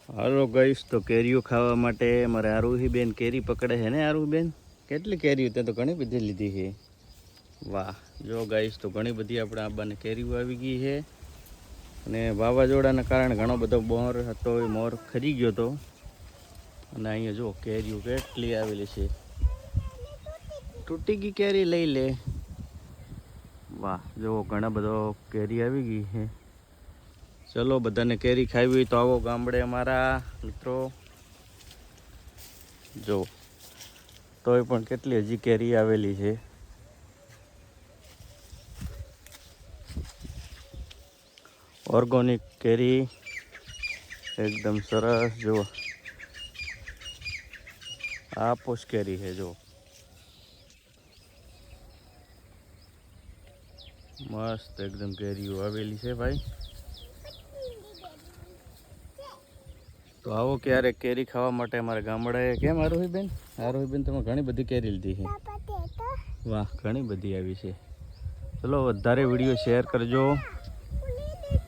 હાલો ગઈશ તો કેરીઓ ખાવા માટે મારે આરુહી બેન કેરી પકડે છે ને આરુહી બેન કેટલી કેરીઓ તે તો ઘણી બધી લીધી છે વાહ જો ગઈશ તો ઘણી બધી આપણે આબાને કેરીઓ આવી ગઈ છે અને વાવાઝોડાના કારણે ઘણો બધો મોર હતો એ મોર ખરી ગયો હતો અને અહીંયા જો કેરીઓ કેટલી આવેલી છે તૂટી ગઈ કેરી લઈ લે વાહ જો ઘણા બધો કેરી આવી ગઈ છે ચલો બધાને કેરી ખાવી તો આવો ગામડે અમારા મિત્રો જો તોય પણ કેટલી હજી કેરી આવેલી છે ઓર્ગેનિક કેરી એકદમ સરસ જો આપોસ કેરી છે જો મસ્ત એકદમ કેરીઓ આવેલી છે ભાઈ તો આવો ક્યારેક કેરી ખાવા માટે અમારા ગામડાએ કેમ આરોહીબેન તમે ઘણી બધી કેરી લીધી છે વાહ ઘણી બધી આવી છે ચલો વધારે વિડીયો શેર કરજો